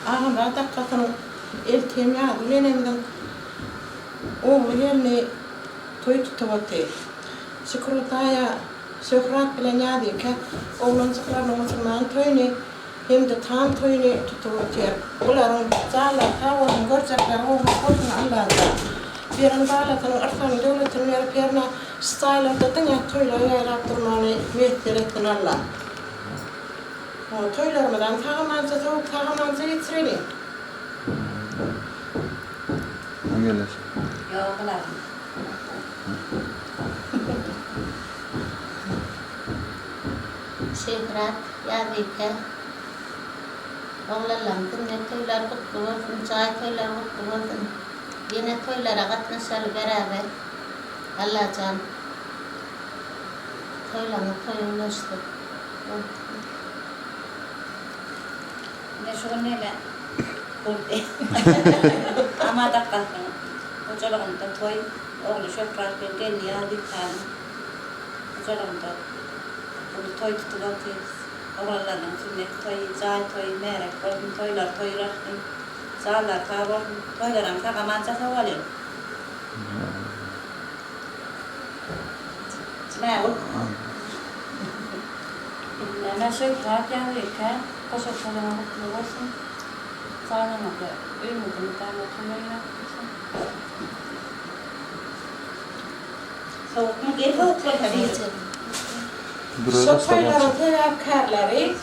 Ağam radakatın eltim ya gülenemden oğlu yerine toy tutuvatı. Şükürtaya şöhret bilen yadı ki oğlun çıkılarının musulman toyunu hem de tam toyunu tutuvatı. Onların zağlar tavarın görcekler oğlu korkun Allah'da. Birin bağlatının arkanın devletinin yarıperine staylarda dünya toyları yarattırmanı müettir ettin Allah. Toylarımdan tağamanca tavuk tağamanca yitirelim. Hangiler? Yok lan. Şehrat, Yavike, oğlanlarım ne toylar kutlu olsun, çay toylar kutlu olsun. Yine toylara katlaşalım beraber. Allah can. Toylarını toyunlaştık. Ne şu neyle? Kurdi. Ama da kalkın. Hocalarımda toy, oğlu şoför bir geliyor bir tane. Hocalarımda bunu toy tutulatıyız. Oğlanların sünnet toyu, cay toyu, merek olsun, toylar toyulaştım. Sağlar kavur, toylarım sakamanca savalıyor. Ne o? Ne şoför gelirken, koşuklarına mutlu olsun. Sağlamadı. Ümidini tanıtımıyla. Soğuk mu geliyor? Soğuk mu geliyor? Sotoyların tevafkarları,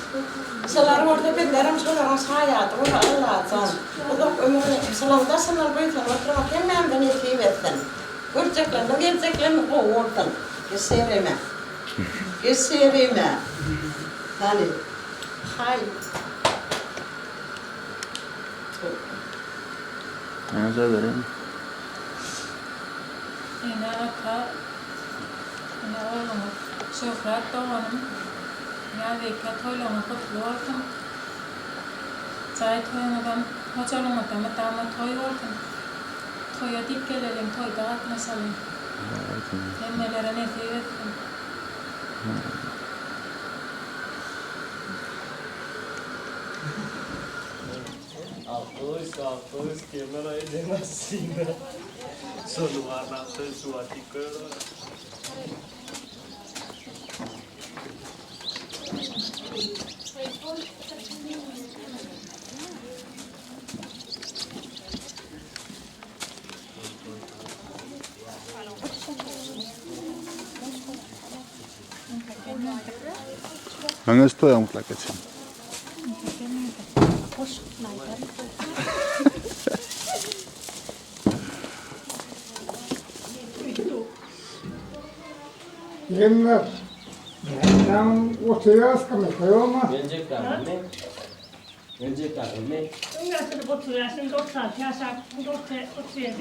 sılar orada bedlerim sıların sayadır, onu Allah'tan. O da ömrünü, sılan da sılar boyutan oturmak hemen beni etiyip ettin. Göreceklerini, geleceklerini kovurdun. Keserime. Keserime. Hani, hay. Yanınıza vereyim. Yine ata, yine oğlumu, Şöhret doğanım, Yavike toylama kutlu olsun. Çay toyunadan, hocalarımdan dama toy olsun. Toya dik gelelim, toyda katlaşalım. Emmelere nefret etsin. Altos, câmera aí dentro assim, né? Só no ar na sua ticana. Hangisi toya mutlaka için? Yenler. Yani ortaya askamı koyulma. Gelecekler mi? Gelecekler mi?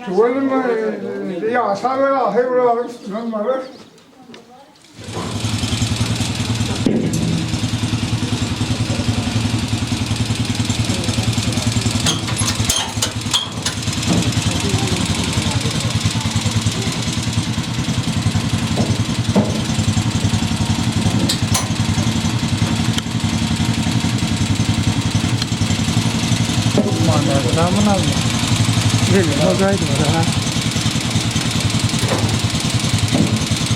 Tuvalim ya sabela hayvra normal. Ramın alma. Gelin, hocaydı var ha.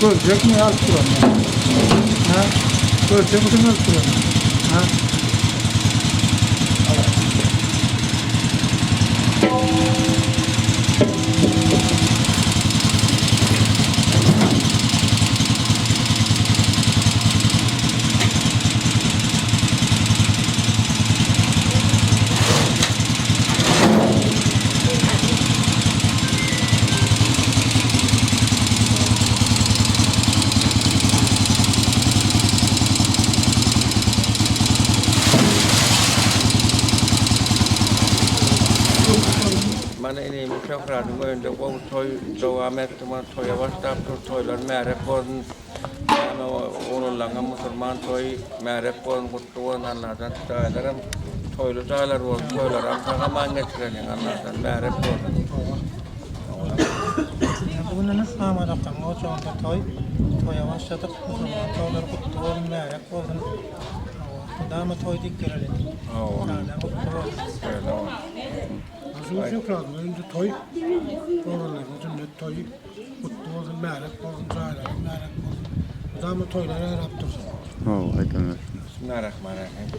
Görecek mi alt kuranı? Ha? Görecek misin alt kuranı? Ha? Mana ini musyawarah untuk orang toy doa mereka toy awal tahap toy lalu mereka pun orang langam Musliman toy mereka pun kutuan Allah dan dalam toy lalu dalam toy lalu orang mangat sekali Allah dan mereka pun. Bunun sama da kamu contoh toy awal tahap Musliman toy lalu kutuan mereka pun. Dama toy dikkat edin. Oh. Dama kutuan. Şunu şükranım. Önce toy. Oğlanların sünnet toyu. Kutlu olsun, mərək olsun, caylar, mərək olsun. Adamı toylara yarab dursun. Aydın. Bismillahirrahmanirrahim.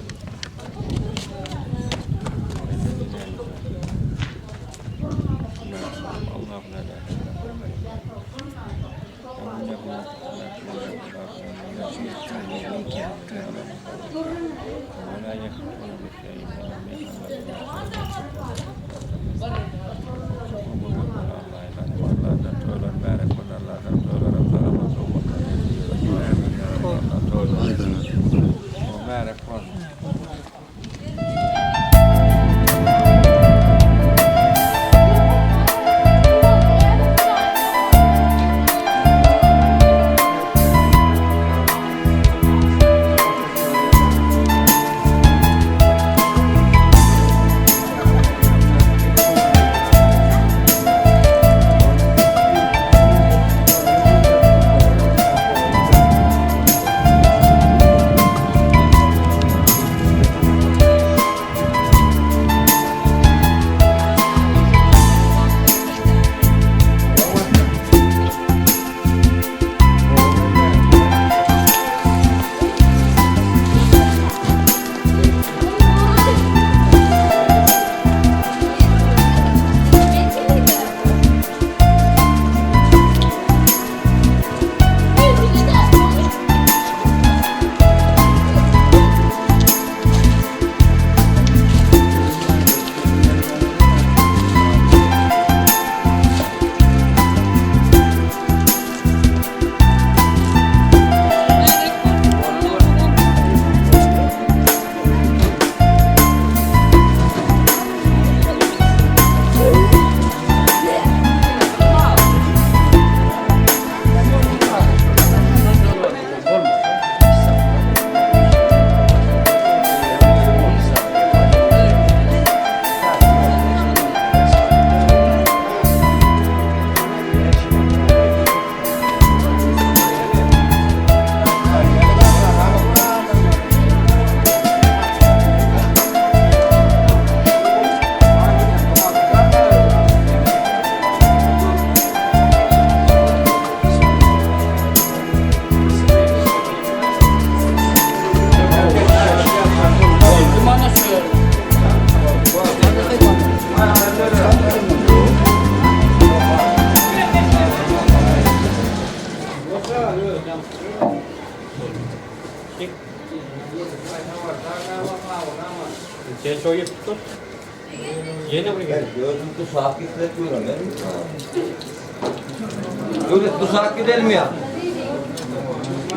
Tuzak gidelim ya.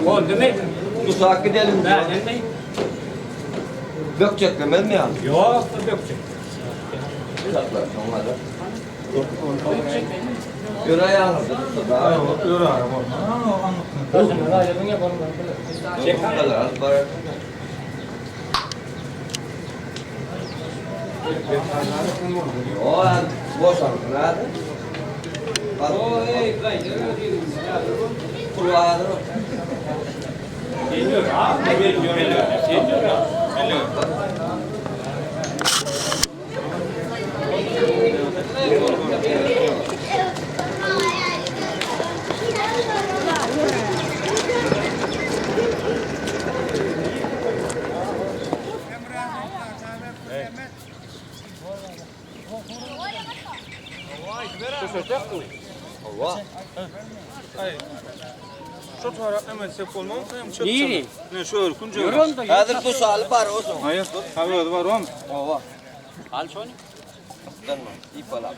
O demek. Tuzak gidelim. Ne? Dökecek demez mi ya? Yok, dökecek. Tuzaklar sonlarda. Göre ayağınızı. Öyle araba. Çek kadar az para. O an boş alın hadi. O kulağı. Geliyor abi. Geliyor. Şu taraf hemen sepolmam, hem çok. Neyini? Ne şöyle kunca. Hazır bu sal var olsun. Hayır, tabii var oğlum. Ova. Al şunu. Dönme. İpala.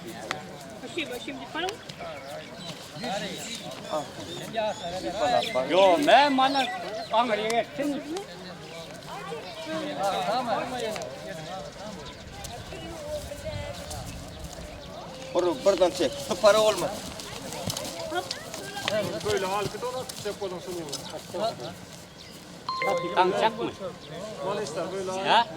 Yo, ben bana Ankara'ya gittim. Buradan çek. Para olmaz. Böyle halkı da ona sepoldan sunuyor. Tançak mı? Maalesef böyle. Ha?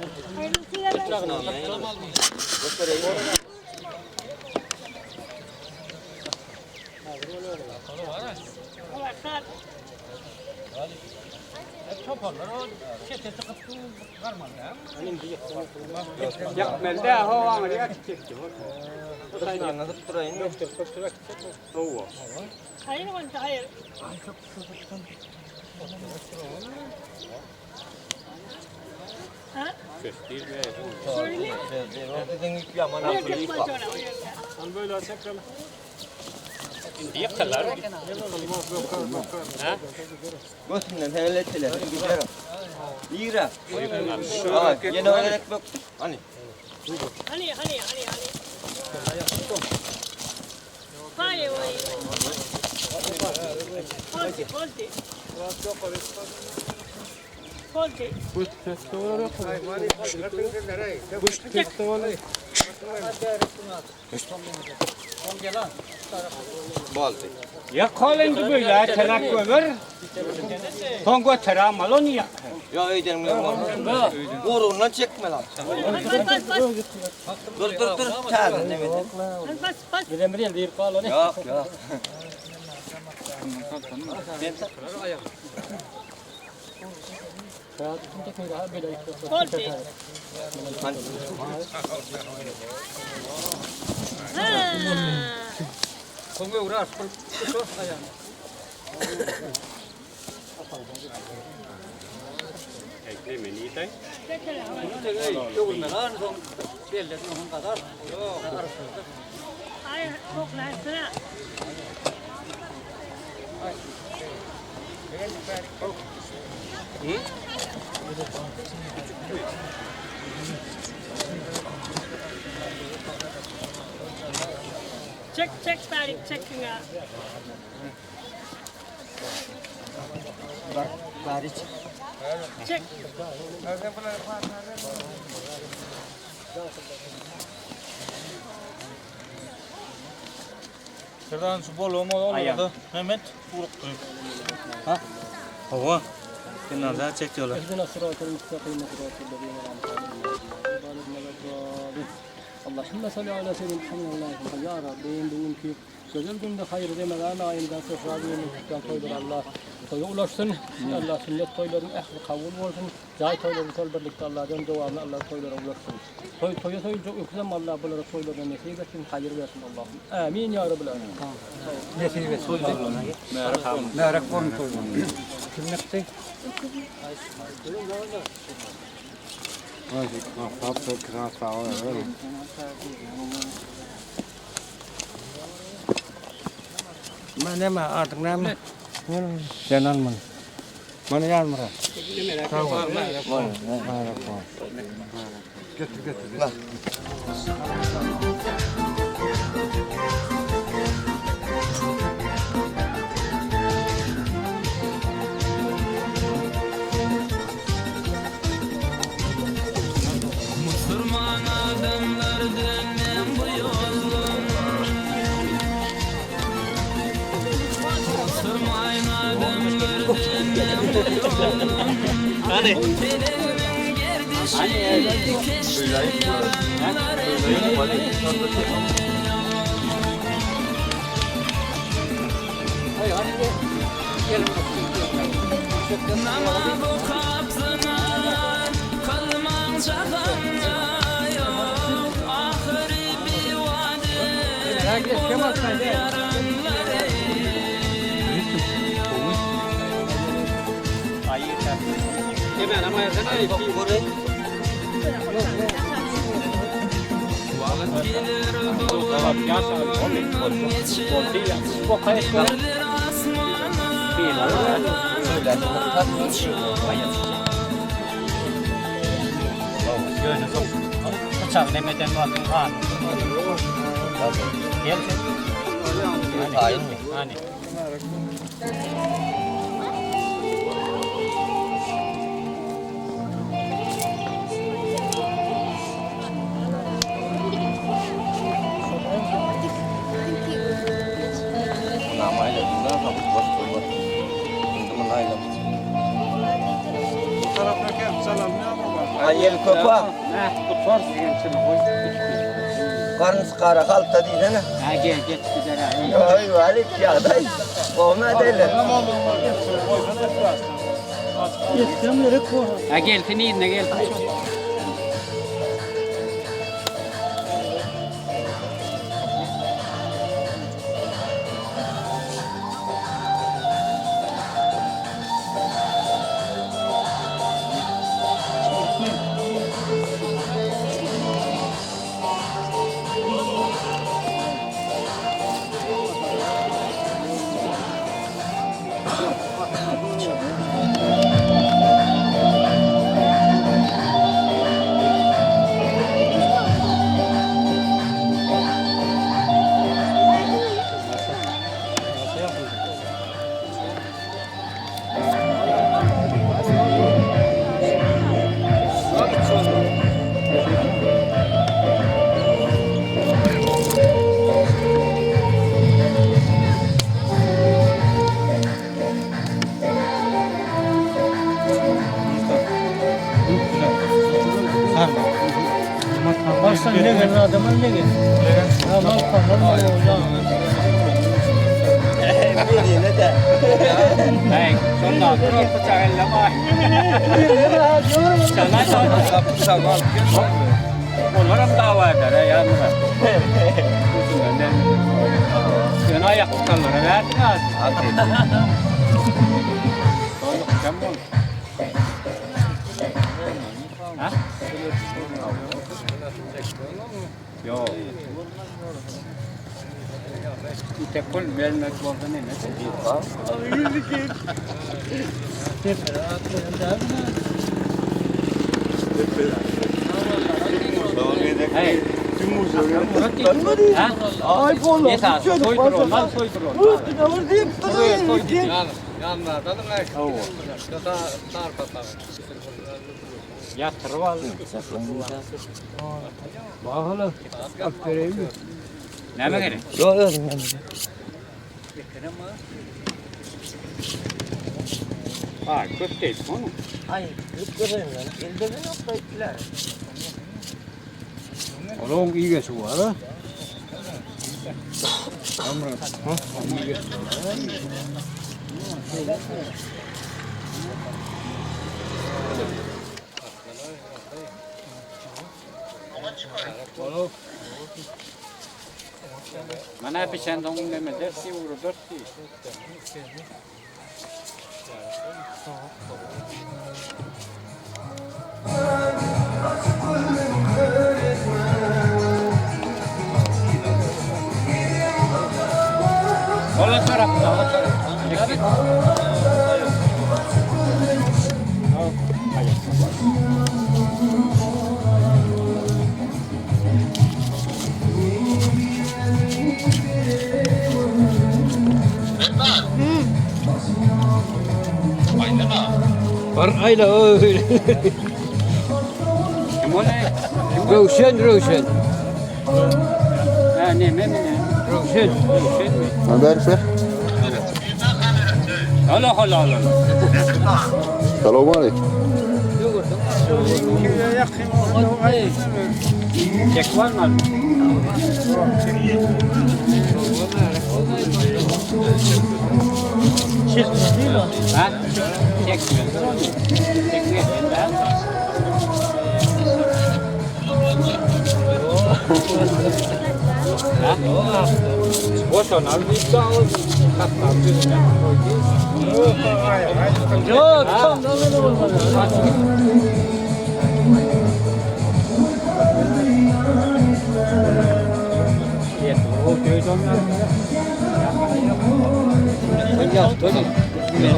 toparlar o çetesi kıttı karmadı ya. Yakmelde hava ameliye çekti. Anladık durayım. Doktor koşturak soğuğu. Hayır mı? Hayır. Dedin ilk yaman akıllı yıka. Hani böyle açakalım. Götünden hellettiler. Giderim. İyira. Yine öğrenek bak. Hani. Hani. Fare vuoi? Polti. Baldı. Ya kalın gibi ya telak över. Tongo teramal onu ya. Ya öderim lan var. Orundan çekme lan. Dur. Çağırın ne mi? Yok. Polti. Tongo uğraş. Eklemeyin iyi tay. Hayır, çok lazım. Çek Tarık, çek ya. Bari Çek. Şuradan su bol olmadı. Mehmet vurup duruyor. Ha? Hava. Kenarda çekiyorlar. Allahümme salli ala seyyidina Muhammedin ya Rabbi bugün ki güzel günde hayır demeden ayında sofrada yemekten koydur Allah. Toyu ulaşsın. Allah sünnet toyların ehli kabul olsun. Cay toyları sol birlikte Allah'tan devamlı Allah toylara ulaşsın. Toyu çok yüksem Allah bunlara toylara nasip etsin. Hayır versin Allah'ım. Amin ya Rabbil alemin. Nasip etsin. Merak var mı toylarına? Kimlikte? Mana mah artık ne mi? Jalan mana? Mana jalan mana? Tahu. Mana? Bak. Bıçak demeden bakın kan. Gel. Hayır mı? Hani. Namanya juga kamu bos buat teman lain. Bu taraftaki selamlıyor mu bak? Ayel köpa. Tutar sizin için hoş. Karnı sıkara kalta değil ha. Ha gel gider ha. Ay valit ya day. Olma derler. Tamam. Ha gelsin yine gelsin. Baştan ne gelin adamın ne gelin? Aman kanım olacağım. Hey, sonunda dur bıçak elleme. Sana bıçak al. Onlara dava eder yanına. Sen ayak tutanlara versin az. Ha? Yok. Telefon vermek zorunda ne? Hey, iPhone. Yesa, soyduron, lan soyduron. Yanına da ne? Oo. Yatırıp aldım. Bakalım. Aferin mi? Ne mi gerek? Yok yok. Ha, köfte onu. Ay, kırayım lan. Elde bir nokta ettiler. Oğlum iyi geçiyor ha. Mana pişen de onun deme dersi vurur dersi. Ola tarafta, ola tarafta. Var ayla öyle. Rövşen. Ha ne mi? Rövşen. Haber ver. Allah. Selamun aleyküm. Çek var mı? Ha? Çekmiyor. Çekmiyor. Ha? Boş ol. Bir daha ol. Yok, tam da olmadı.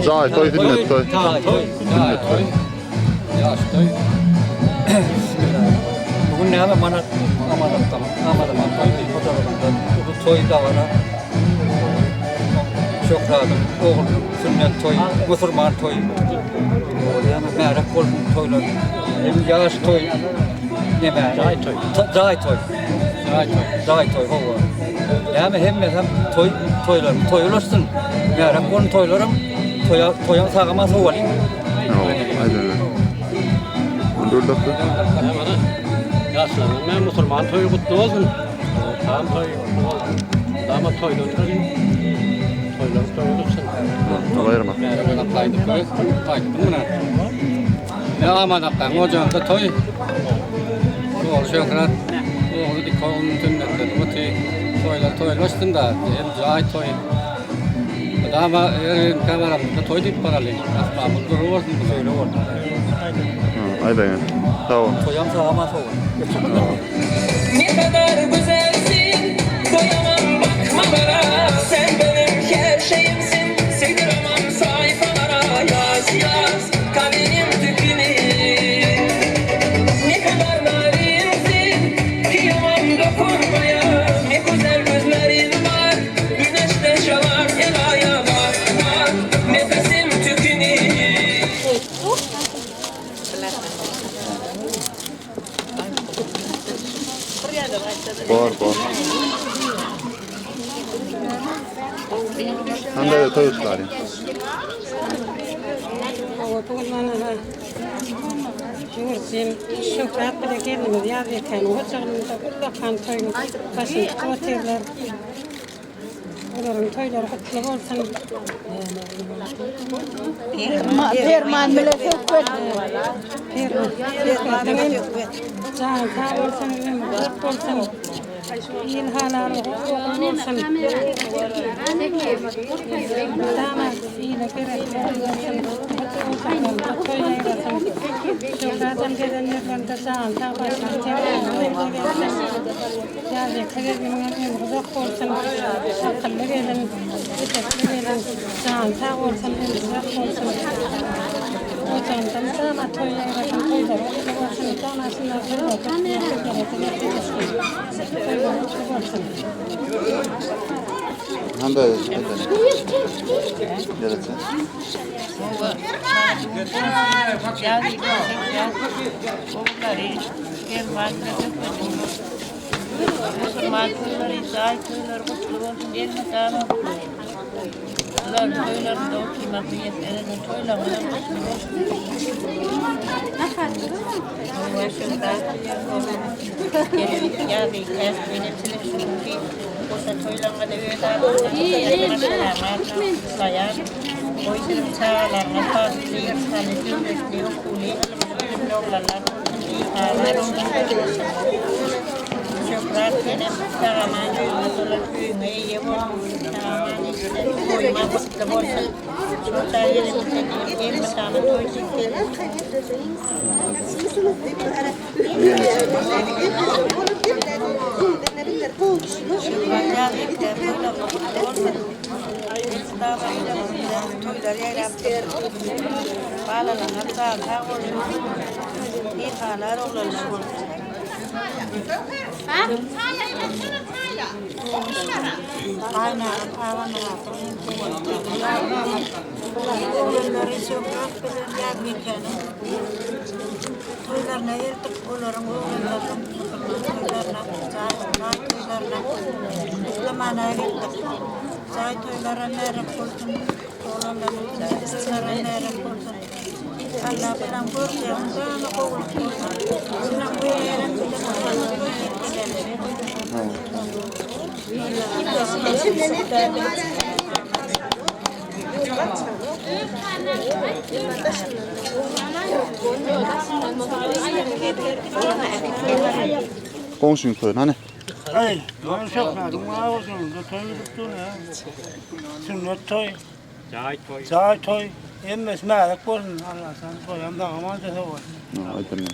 Toy, toy, hizmet toy. Bugün ne hemen bana amadım bu toy da var. Çok rahatım. Oğul sünnet toy, Müslüman toy. Yani merak kol toylar. Hem yağış toy. Ne be? Day toy. Hava. Yani hem toylarsın. Merak kol toylarım. Toyan sağama soğulayım. Aynen. 14 dakika. Yaşlandım. Ben Müslüman toyu kutlu olsun. Tamam toy. Damat toyda oturayım. Toylar toyulupsun. Ayırma. Merhaba kaydık koy. Kaydık buna. Ne amadak ocağında toy. Doğru şöhret. Doğru dik onun tümlekleri. Bu toylaştın da hem cahit toy. Ama kameramda toy deyip paralı. Asla bu doğru olsun bu söyle oldu. Aynen. Tamam. Toyam sağama soğuk. Ne kadar güzelsin, doyamam bakma bana. Sen benim her şeyimsin, sığdıramam sayfalara. Yaz yaz kalemim tüpünü. Ne kadar narinsin, kıyamam dokunmaya. Ne güzel gözlerin var, güneşte çalar el aya. Bak bak nefesim tüpünü. Var. Han da toy ustari. Jursim, şofrat bile gelmedi. Ya bir tane hoşçakalın da kulla kan toyun başın oteller. Onların toyları kutlu olsun. Perman bile çok kötü. Can sağ olsun, mutlu olsun. İlhalar olsun. Damat iyilik veresin. Toy ayırasın. Şofratın gelenlerden de can sağ olsun. Yani kırgınlar uzak olsun. Akıllı gelin, yetekli gelin. Can sağ olsun, uzak olsun. Ocandan damat toy ayırasın. Toylar olsun. Canasınlar Han da Geletse. Komşun toyun hani? Hey, ben şoförüm var olsun. Toyuluptu ne? Sünnet toy. Cahit toy. Emmes melek olsun. Allah sen toyam da aman da var. Aynen.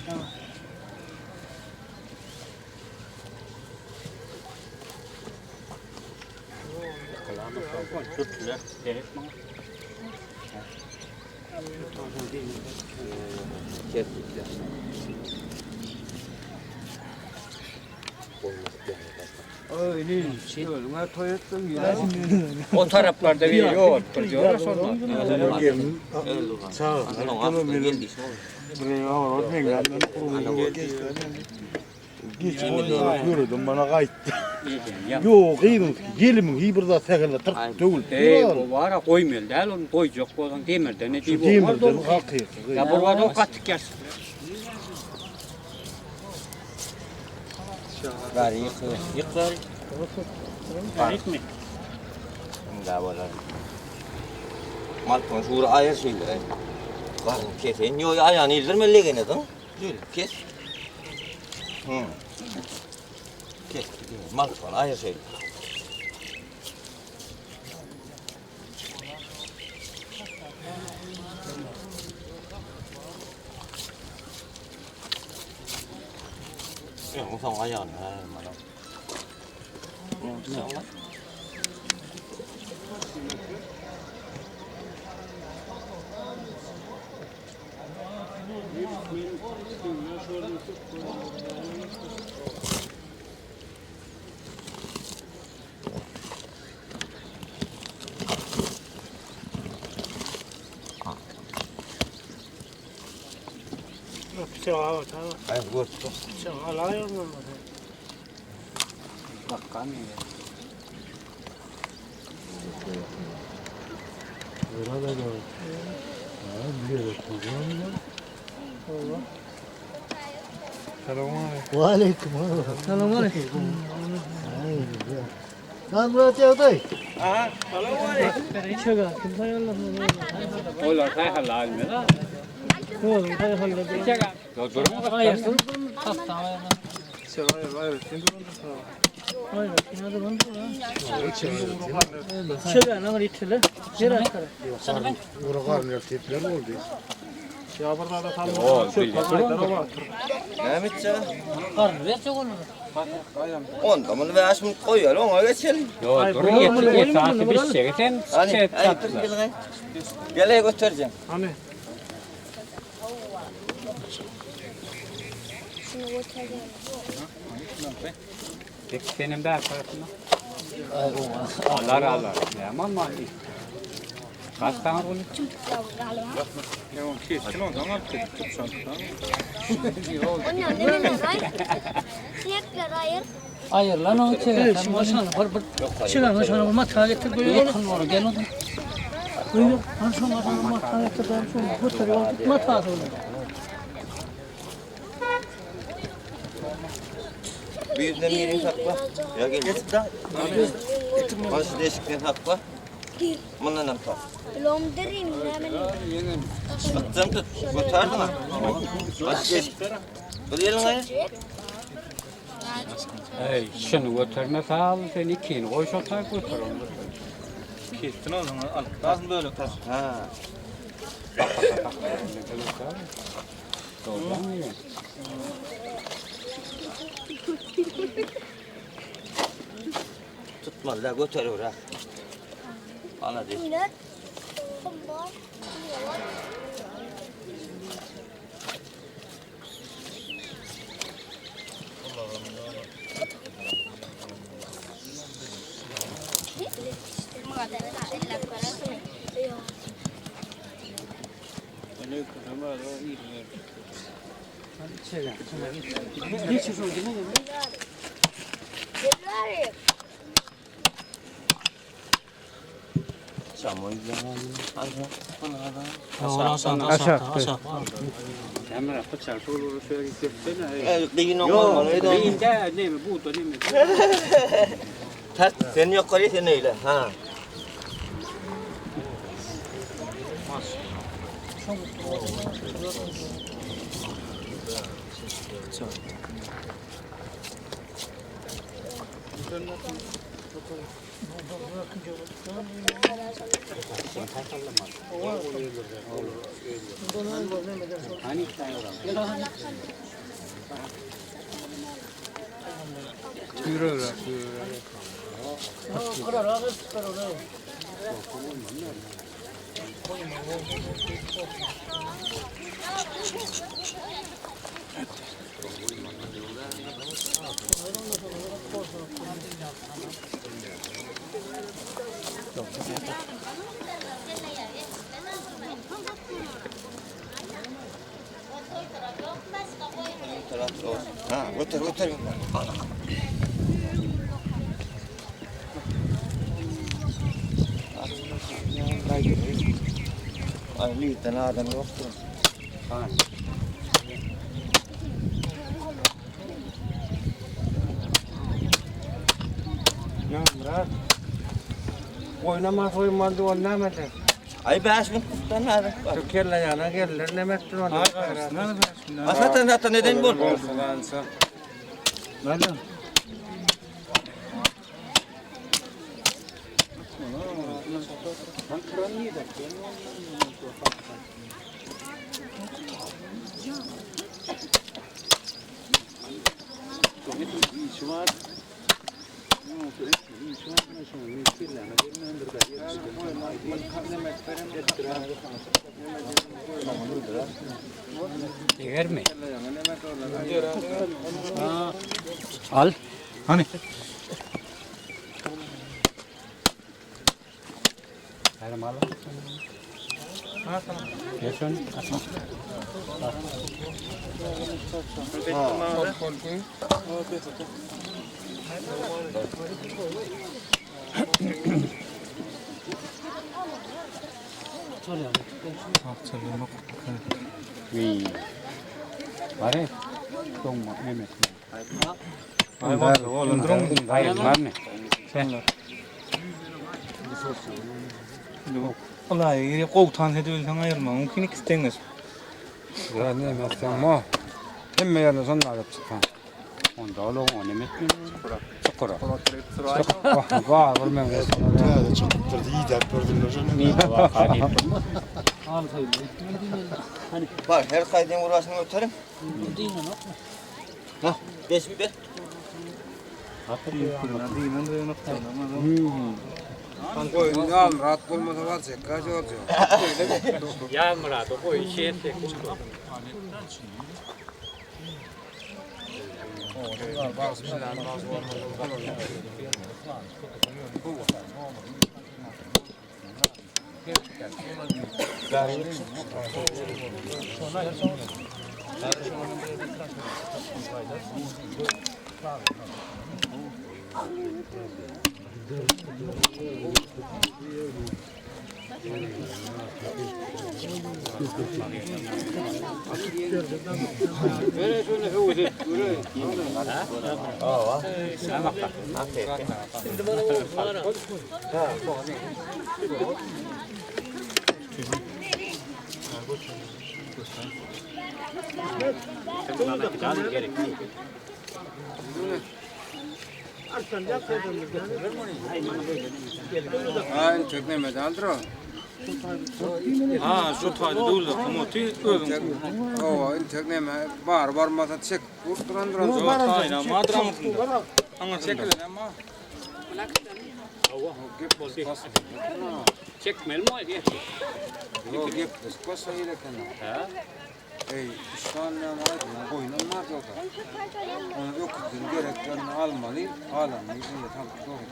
O taraflarda bir yok. Diyorlar sonra. Sağ ol. Buraya avrat ne geldi? Geç orada yürüdüm bana kayıttı. Yok iyiydim. Gelimin iyi burada sekelle tırt tövül. O var ya koymuyor. Değil onu koyacak. Oradan demirden ne diyeyim. Demirden hakkı. Ya burada o kattık gelsin. Ver yık ver. Var mı? Daha var. Malpon şuuru ayır şeyler. Var kesin yo ayağını ildirme legene de. Şöyle kes. Kes. Malpon ayır şeyler. Ya sen ayağını bana. Ne var? Bıçağı var. Ay vur. Bıçağı alıyor mu? Bakkan ya. Waalaikum. Assalamualaikum. Kan berarti apa? Assalamualaikum. Çega, kimse yolla. Ola kay halal mi la? Oğlum, hayır hayır. Çega. Durma bak. Hayır, hasta hayır. Hayır, kinadı bandı ya. Çega, ne var içinde? Yere akar. Buralar ne tipler oldu? Yağmurda da tam. Mehmet ya. Karnı ver çok olur. Onda bunu ve aşmı koyuyor ona geçelim. Yo dur getir saati bir çekten. Hani gel götüreceğim. Hani. Peki senin de tarafına. Allah razı olsun. Aman mali. Kaç tane oldu? Hayır lan o çega. Sen başına var. Çega başına mata getir böyle yakın var. Gel onu. Buyur. Başına mata getir ben şunu. Bu tarafa mata atıyor. Bir yüzden yerin sakla. Ya gel. Geç daha. Başı değişikten sakla. Bundan ne yapar? Attım tut. Kurtardın mı? Başı değişik. Dur elin ayı. Ey şunu götürme sağ ol sen ikini koy şu tarafa götür onu. Kestin o zaman al. Lazım böyle tas. Ha. Doğru mu ya? Tutma da götür oraya. Ana değil. Çamur Aşağı. Emre bıçak şunu şöyle gitsene. Değil olmaz. Değil de ne mi bu da ne mi? Ters sen yukarı sen öyle. Ha. Hani yürü. Ha, götür götür. Ay liitten adam yoktu. Ha. Ya Murat. Oynamaz oynamadı oynamadı. Ay 5000 kuttan mı? Kelle yana gelir ne metrin onu. Asata neden bol? Nereden? Yer mi? Al. Hani? Ver mal. Ha tamam. Geç onu. Vì Vare Tung một em Ay var oğlum. Vay var ne? Allah yeri kovtan hediyelden ayırma. Mümkün ikisinden. Ya ne mesela ma hem yerine son alıp çıkan. Onda oğlum o ne metin? Çokora. Var var men. Ya çok kurtardı. İyi de gördün hocam. Ni var hani. Var her kaydın uğraşını öterim. Hah 5000 ver. Koyun rahat olmasa var kaç olacak. Yağmurada koy şey tek. Böyle şöyle hızlı böyle. Aa. Samak. Aferin. Ayın çekmemedi aldırı. Ha şu tayda doğru da komutu özüm. O ayın çekmeme var masa çek. Duran. Yok tayna madram. Angar çekilir ama. Çekmeli mi diye. Yok kısa ile kana. Ha? Ey şu an ne var? Koyunun var yok. Onu yok gereklerini almalı. Alamayız diye tam doğru.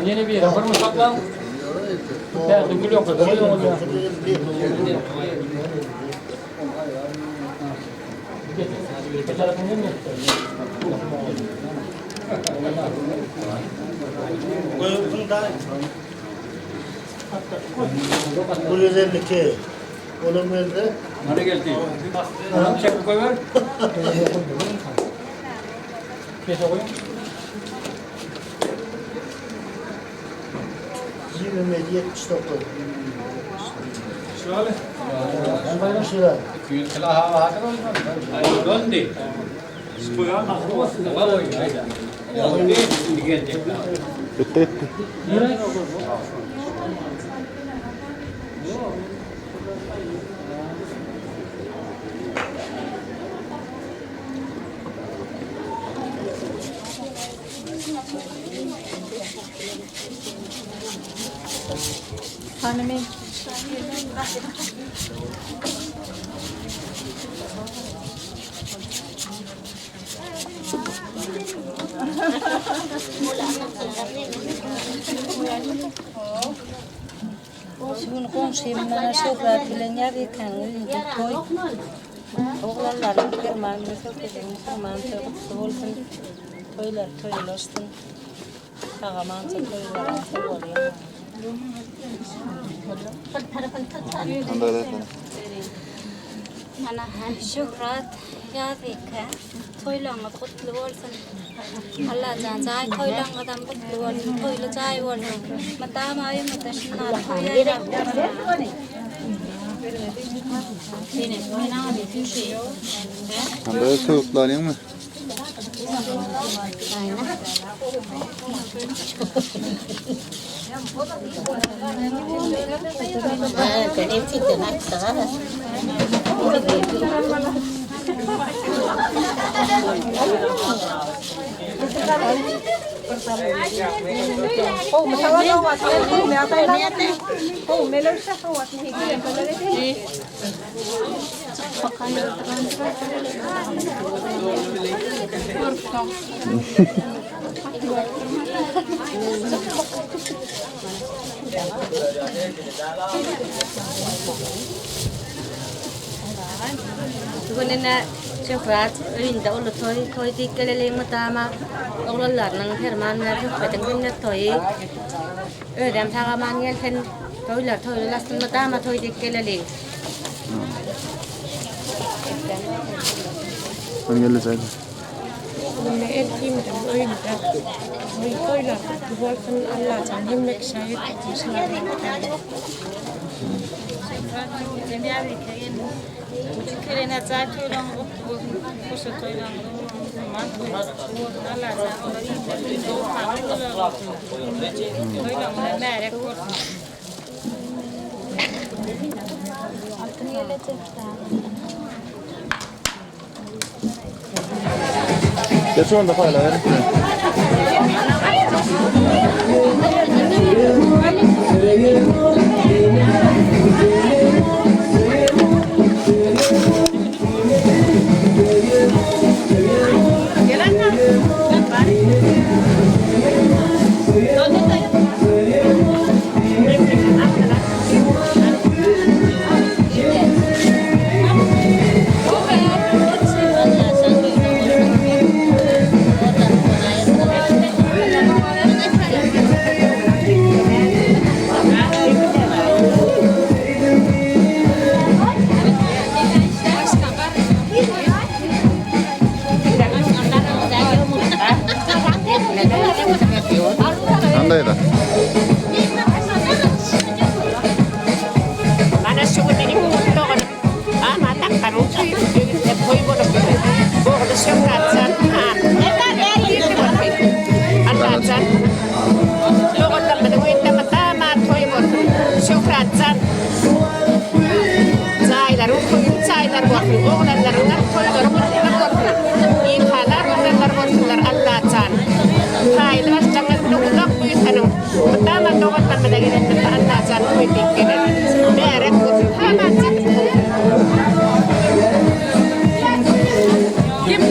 Yeni bir yere var mı saklan? Ya dökül yok. Dökül yok. Bu üzerindeki onun nerede? Nereye geldi? Çek koy ver. Piyasa koyun. 27.79. Şöyle. Şurada. 200 kilo hava hakkı mı? Döndü. Spoya nasıl var o ya? Şimdi geldi. Yine. Hanımım. Şunu komşuyum bana şoför bilen yarıyken önünde toy. Oğlanların kırmağını köpeklerin kırmağını köpekli olsun. Toylar olsun. Tağamanca toylar altı oluyor. Mana Şükrat yarıyken toylarına kutlu olsun. Allah canı toylarından kutlu olsun. Toylu cay olsun. Madem ayımı da şunlar toylar. Böyle tavuklar mı? Bununla Şükrat önünde olu toy dikkeleleğin mutama oğlanlarının hermanlar hükmetin günler toyu öğrem tağaman gelsen toylar mutama toy dikkeleleğin Ben geleceğim. Bununla erkeğimden önünde toylar kutlu olsun. Allah can himmek şahit etmişler. Kerana cai toylang kusu toylang mantu Allah toylang merek Geç onda payla verin. Andaydı. Kim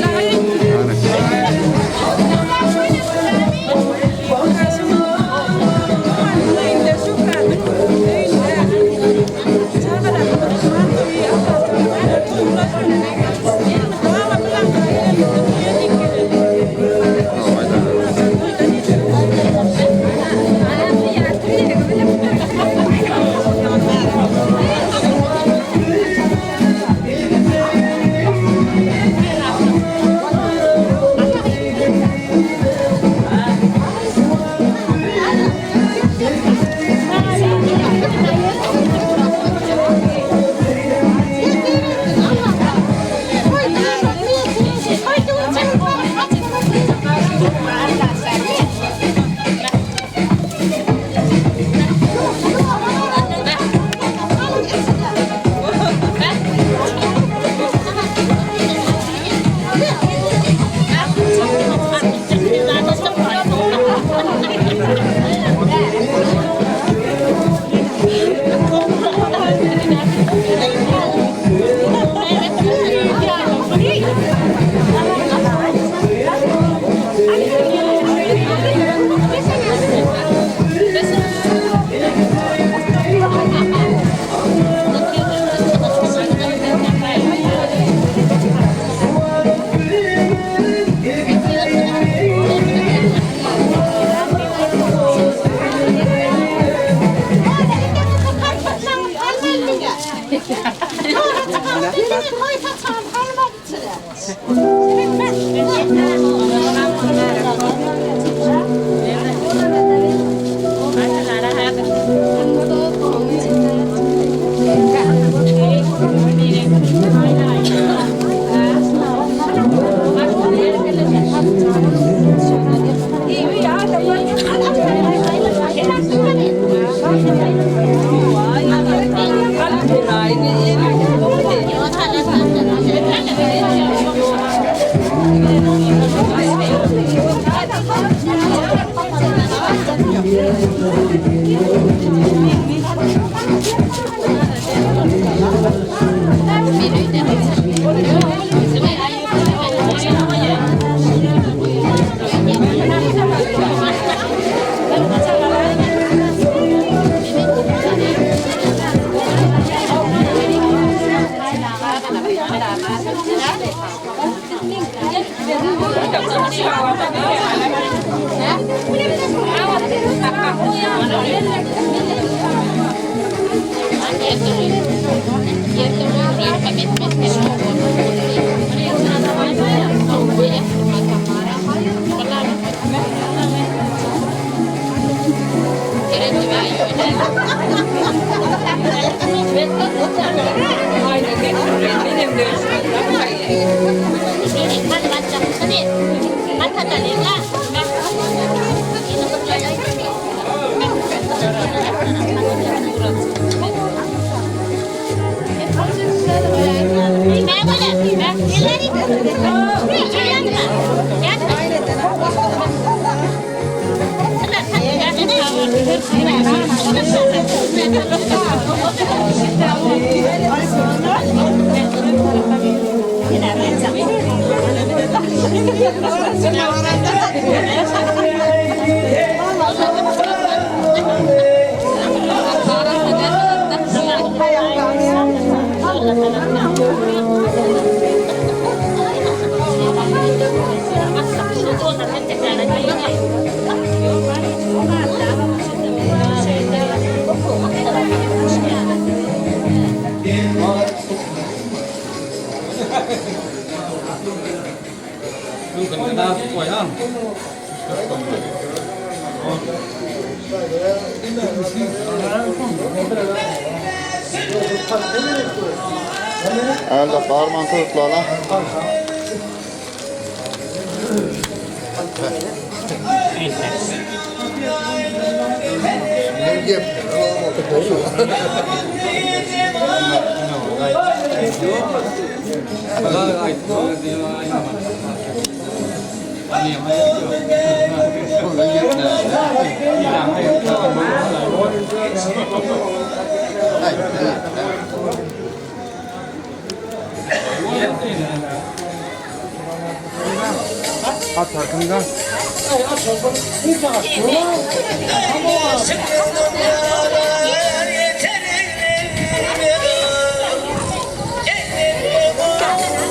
Elde bağırman tutla lan. At arkamdan.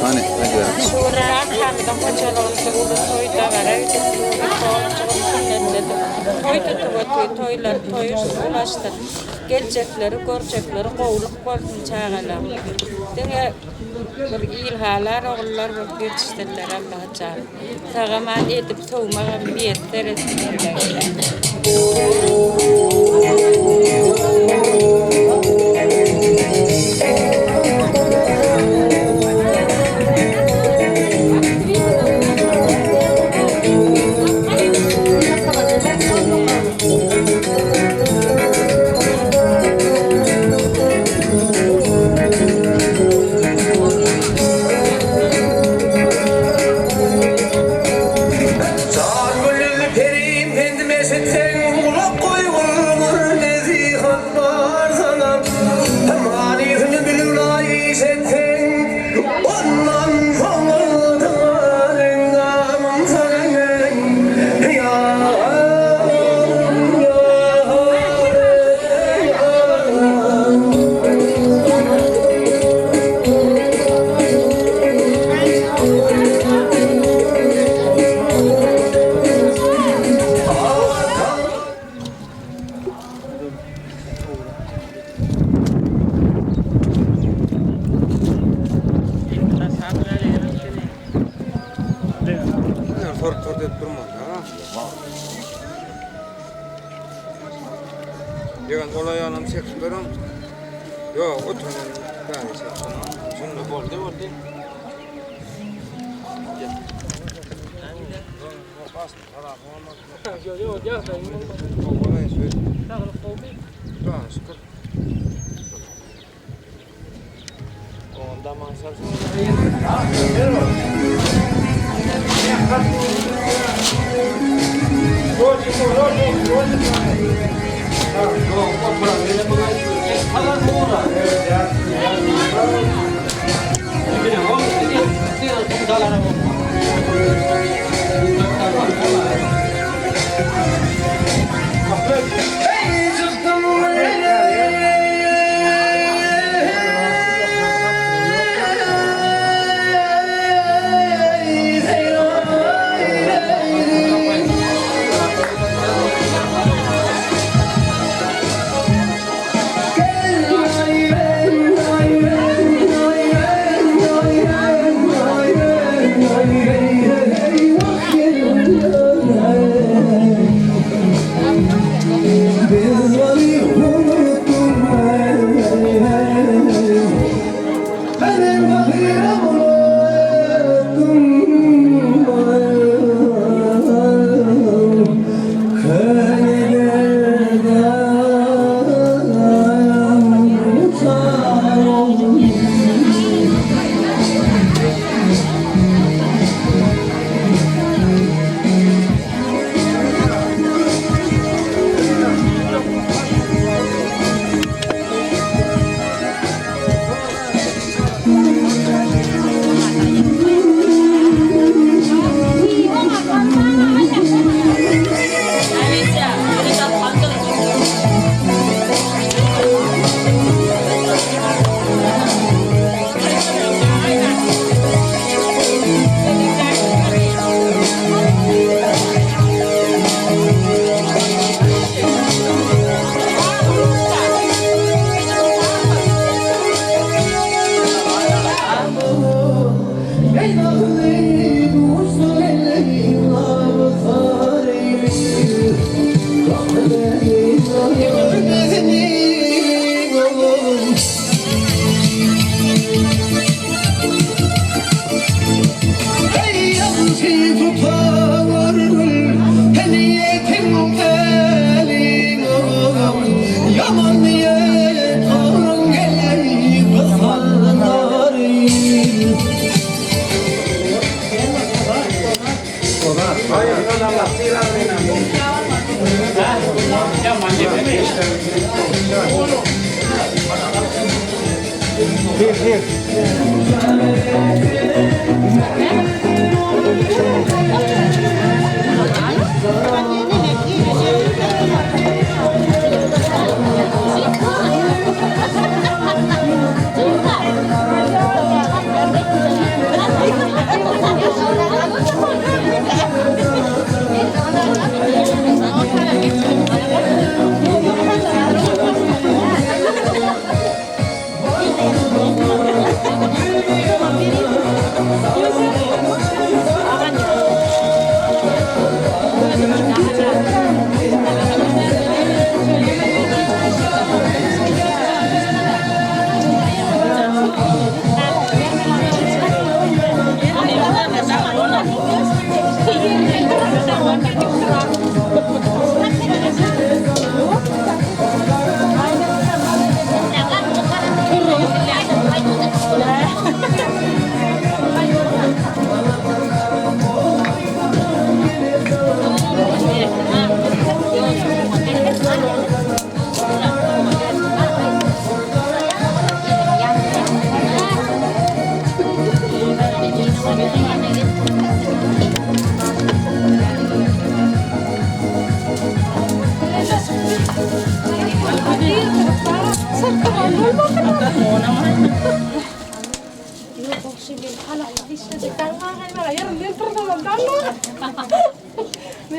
Hani ne diyor? Toylar ulaştı. Gelecekleri, görecekleri, kovulup gördüm çağala. Dene bir ilhalar, oğullar bir yetiştirdiler Allah'a çağır. Tağaman edip soğumağa bir yetler ettiler. Sağ gülüm perim kendime sen kulak koy vurur tor deyip durmaz ha. Degan olay anam sektorum. Yok, oturun ben sektorum. Şunu boldu.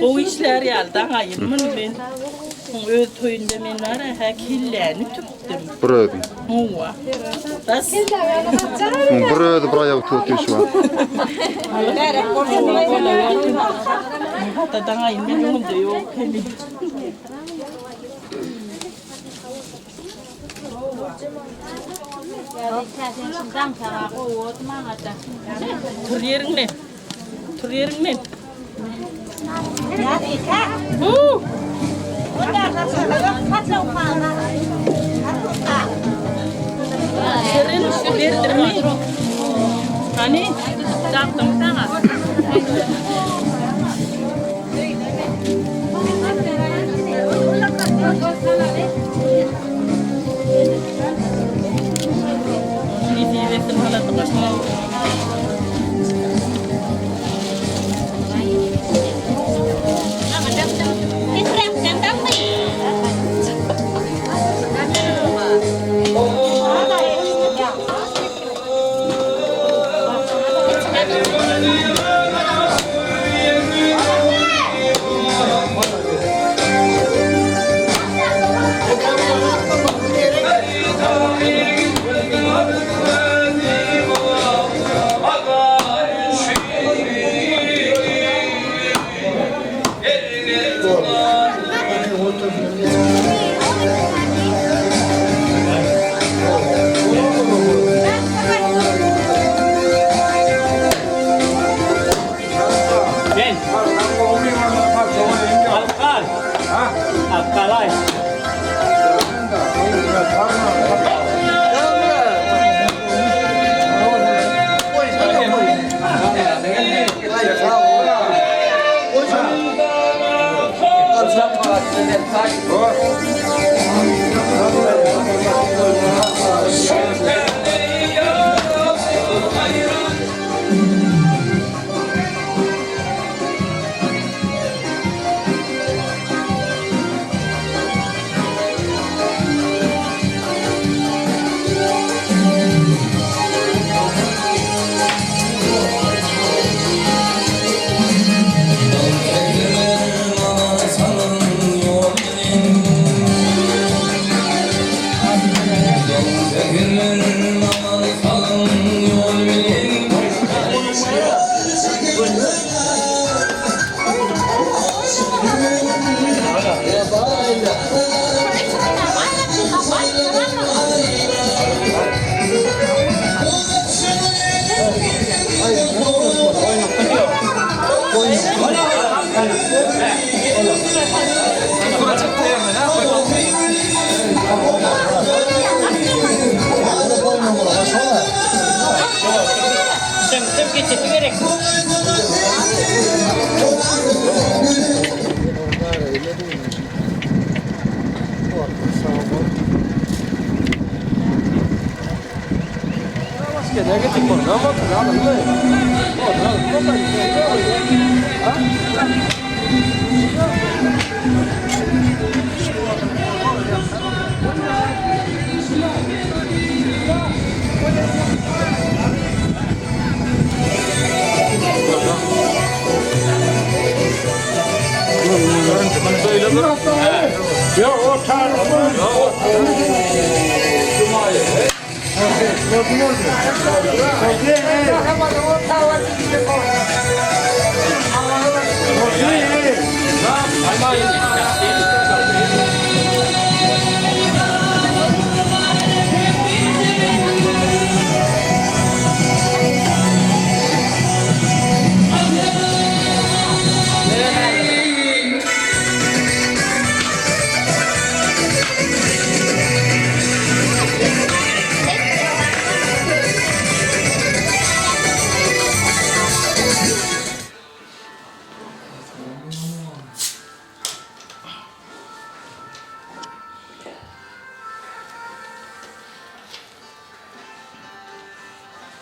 O işler yaldan ayırmın ben. Öz toyunda men var ha killerini tüp Bröden. Mua. Tas. Bröd braja tuotisua. Tätä ei mene muuta jo. Turiring nih. Turiring nih. Serin sudir termi. Ani tak tengah. Ini resten malah tengah mau.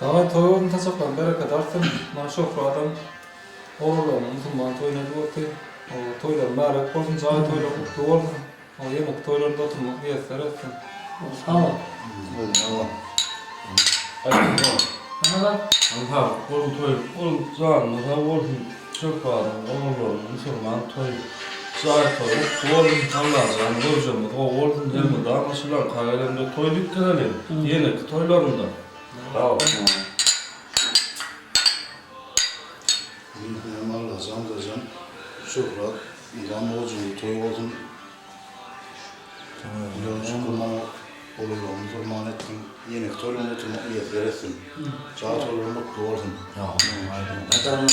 Daha toyun tasaklan bereket artsın. Naşok adam oğullarının Müslüman toyuna duvardı. O toylar mərək olsun, zay toylar kutlu olsun. O yemek toylarında oturmak niyetler etsin. Tamam. Anha, oğlum toy, oğlum canlı, olsun. Çok var, oğullarının Müslüman toy. zaten oğlum tanlarsan hocamız o oğlum hem de anlaşılan kayılarında toyluk kanalı yeni toylarında. Bravo. Allah zamdacan şükrat İlhan hocam toy oldum. Yolcu kurma oluyor musulman ettim. Yeni toyluğunu iyi veresin. Çağ toyluğunu doğursun. Tamam.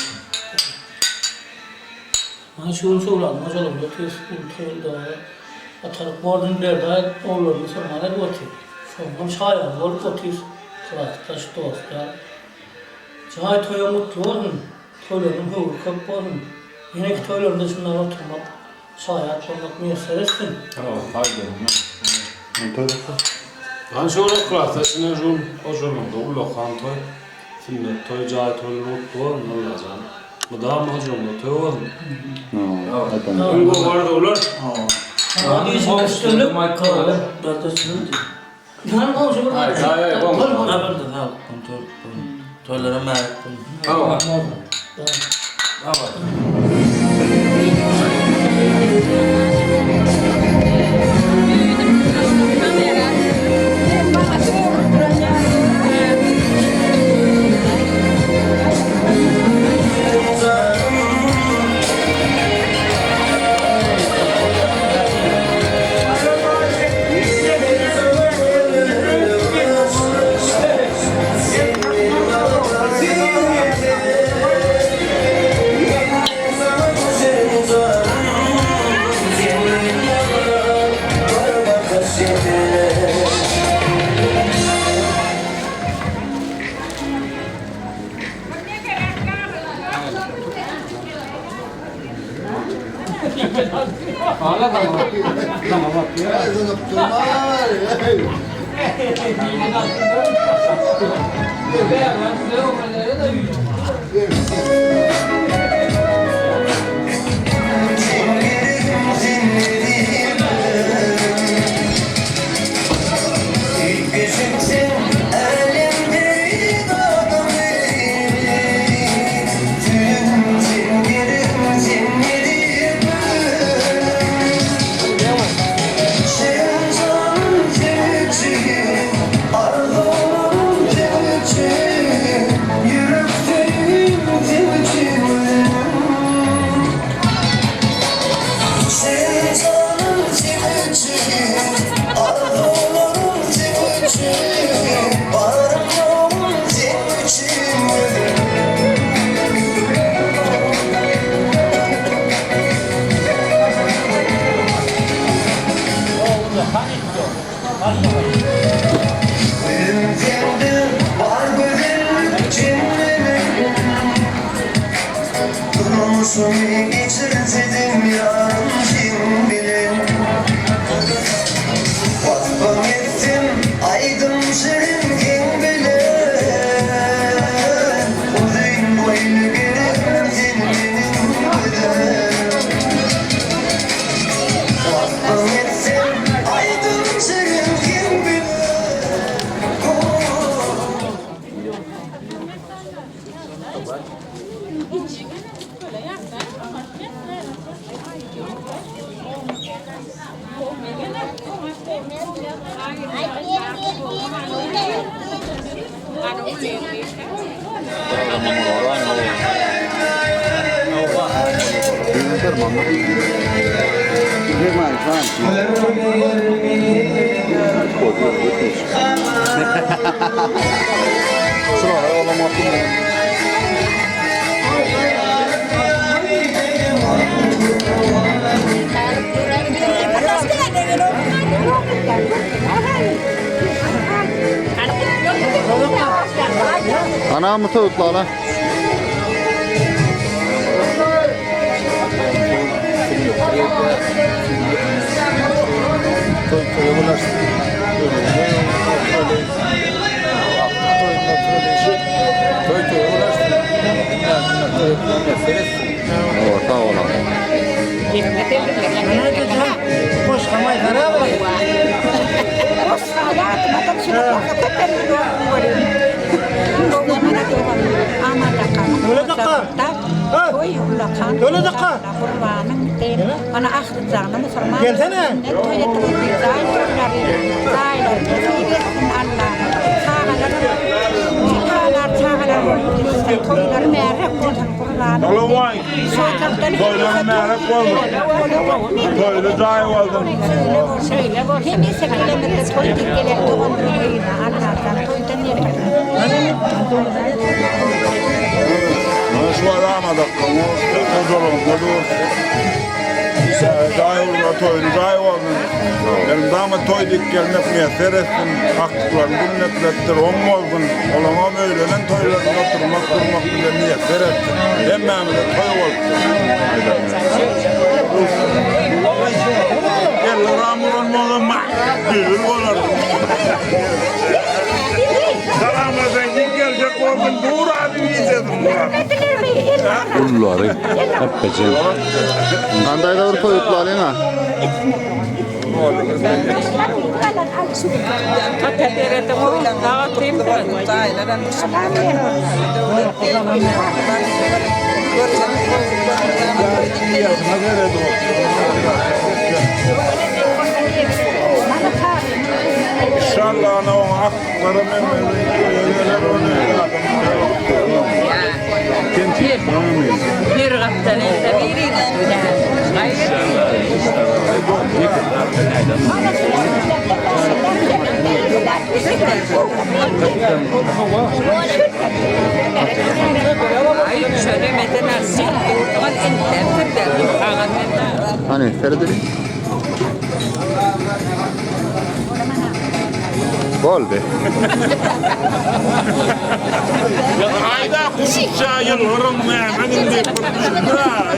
Ben şunu sorarım, hocam da tez toyda atarıp bordun derdi olur musulman et otur. Şundan şayan olur otur. Kıratıktaş dostlar. Çağ toya mutlu olun. Toylarının hukuk olun. Yine ki toylarında şundan oturmak. Şayet olmak müyesser etsin. Tamam, haydi. Han şöyle kıratıktaşına jul hocamın da ulokan toy. Sünnet toy, cahil toyları mutlu olun Allah'can. Madam hocamla toy olun. Üngo vardı ular. Hadi sen üstünlük kalalım. Dörtesinin değil. Yanım komşu burada. Hayır, Toylara merak Tamam. geçirdim ya kim bilir. Vakfam ettim aydın şerim kim bilir. Uzun boylu gerekmedin benim kadar. Vakfam ettim aydın şerim kim bilir. Ana mı tavukla lan? Orta olan. Boş kamay beraber. Boş kamay beraber. Öyle dakika. toy ulla kan. Öyle dakika. Kurbanın değil. Bana ahret zağına Müslüman. Gelsene. Ne toy ettiği zay toyları. Zaylar. Kıymetsin Allah. Çağalar. Çağalar. Toyları meğerek olsun Kurban'ın. Alavay. Toyları meğerek olsun. Toyları zay olsun. Söyle bol. Hem ise kilometre toy dikkeler doğandırmayına Allah'tan toydan yeter. Şu alamadık. Kozolun kodur. Zay olsun. Toyları zay olsun. Benim damat toy dikkeline müyesser etsin. Haklıklarını dinletlettir. On olsun. Olama böylenen toylarını oturmak durmak bile müyesser etsin. Hem memile toy olsun. Yerler amuran olma. Büyür olur. Salamazdan gelecek oldun. Dur abi yiyeceğim. Ulları hep beceri. Kandaylar toyutlar ha. Katerete mo dawa tempo tayladan İnşallah ana o hakları bir kaptan birin Hani Ferdi? Gol be. Hayda kuşça yıllarım Mehmet'in de kurtuluşunda.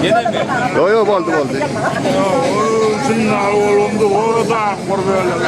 Yine mi? Yo boldu. Şunlar olundu orada kur böyle.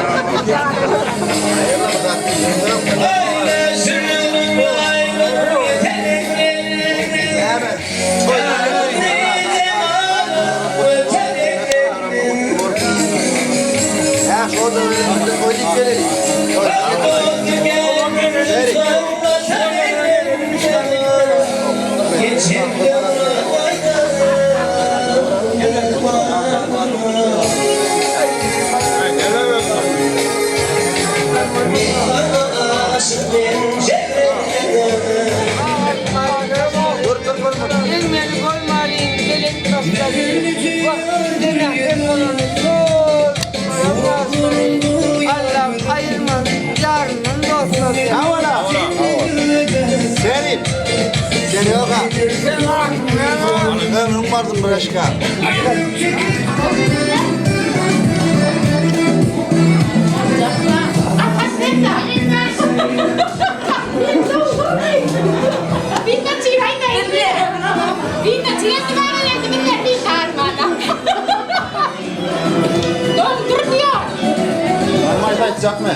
Seni yok ha. Ömrüm vardı başka. Yapacak mı?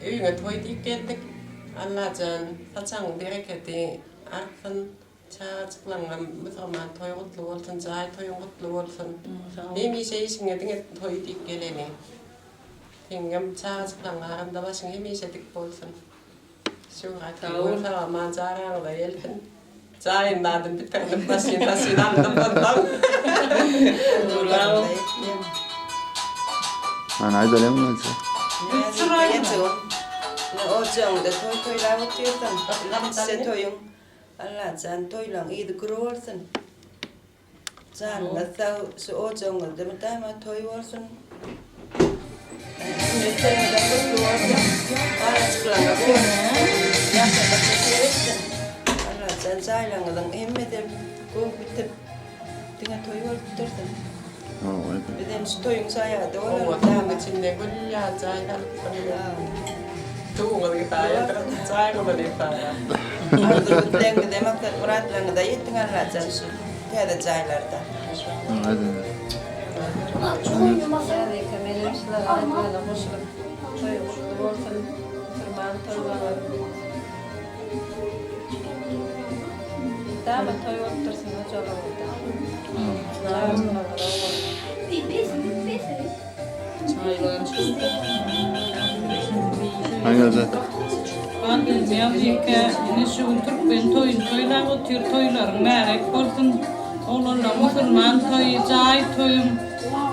Yngre toy dikketek Allah'tan saçang direketi arfın çağçıklangan Müslüman toy kutlu olsun, cahil toy kutlu olsun. Nemi şeyişine dinge toy dikkeleni. Tingem çağçıklangan da başın hemi şeydik olsun. Şurat Müslüman carang da yelpen. Cahil nadım biterim başın andım bundan. Ana böyle mi olacak? Ocağında toylar otuyorsan, sen toyun. Allah can toylan iyi kurulsun. Can nasıl şu ocağında da mı toy olsun? Ne sen de kurulsun. saylangadan hemmede bu bitip dine toy var tutursun. Bir de toyun saya da Oğlum olur. içinde gül ya çaydan tuğla gibi ya çay gibi ya. Arada denge demek de Murat'la da yettin anlatacağım şu. Kağıda çaylarda. Yani kemelmişler, ayetlerle hoşlanıp toy kutlu olsun, kurban toylar. Daha toy otursun, hoca olur. Hangi özel? Ben bilmiyorum ki yine şu Türkmen toylar oturuyor toyların merek olsun. Oğlanlar Müslüman toyu, cahil toyum.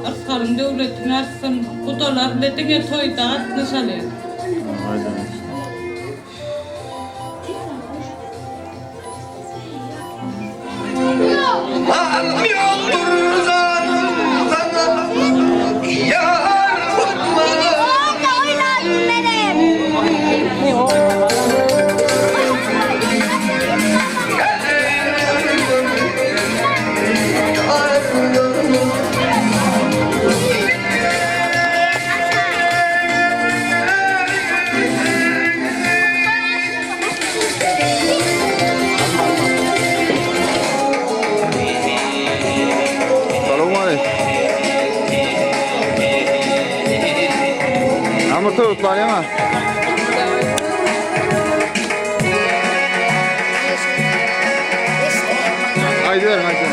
Askarın devletin artsın. Kudalar letine toyda atlaşalıyor. Tut var ya. Haydi ver haydi.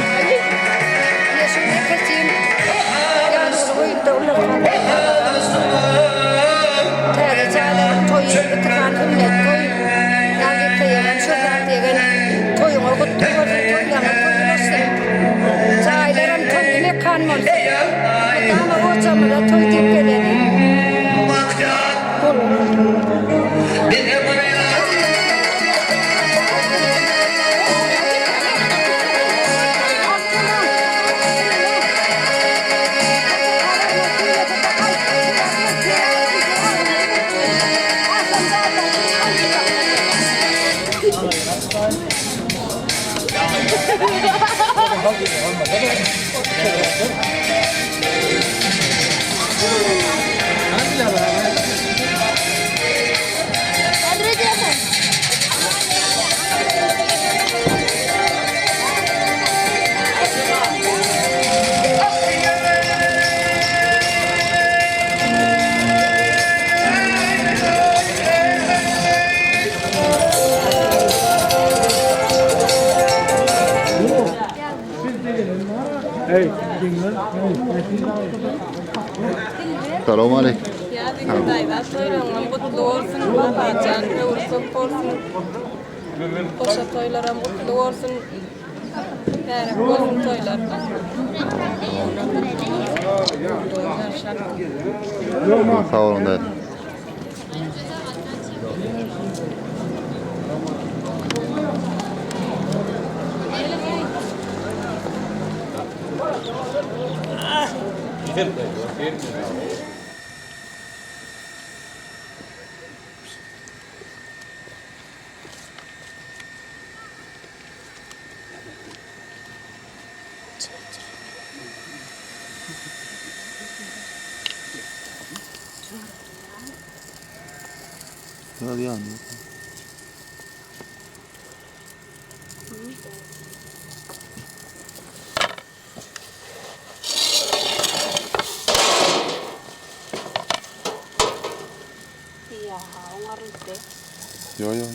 Selamun aleyküm. Yani dayılar toylarına mutlu olsun, babacan, öğretmen olsun. Koşa toylara mutlu olsun. Yani olsun toylarda. Sağ olun dayı. Hadi yani. Yo yo.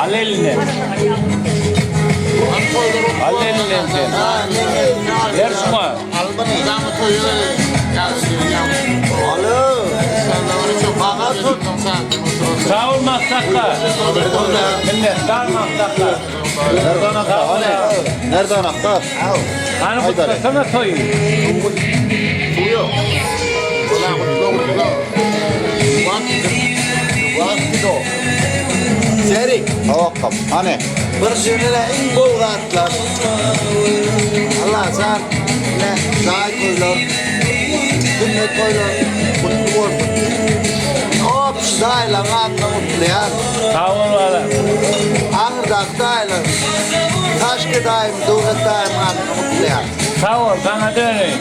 Alelinen. Alelinen sen. Yarışma. Albanı damı toyu. Sağ ol Maksakka. Minnettar Maksakka. Nereden akta? Hani? Nereden akta? Hani kutlasana toyu. Suyu. Vaktido. Serik. Havakkam. Hani? Bersihlah ing bolatlar. Allah sen ne zay koylar. Sünnet koylar. Mutlu olsun. Hop zayla anla mutluyan. Sağ ol valla. Ağırdak dayla. Taşkı daim, doğru daim anla mutluyan. Sağ ol sana döneyim.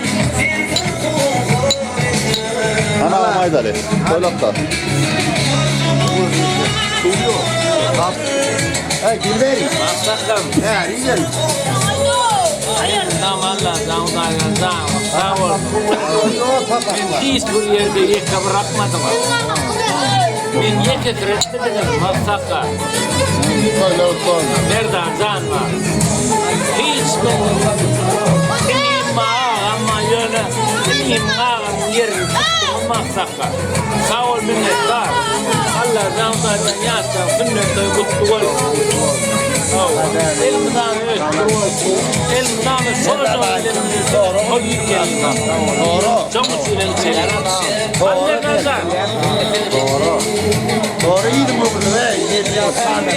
Ana Maydali. Koylakta. Suyu. Bak. Hey Gülberi. Maksakkam. He güzel. Tamam Allah sağ ol. Ben hiç bir yerde yeka bırakmadım. Ben yeka sürekli Maksakka. Nereden can var? Hiç benim ama yöne benim ağam yer Maksakka. Sağ ol minnettar. Allah zamdan yasa sünnette mutlu ol. Elmdan sonra o yükseldi. Doğru. Çok söylenecek. Anne kazan. Doğru. Doğru iyiydi bu burada be. Yedi yıl sahne.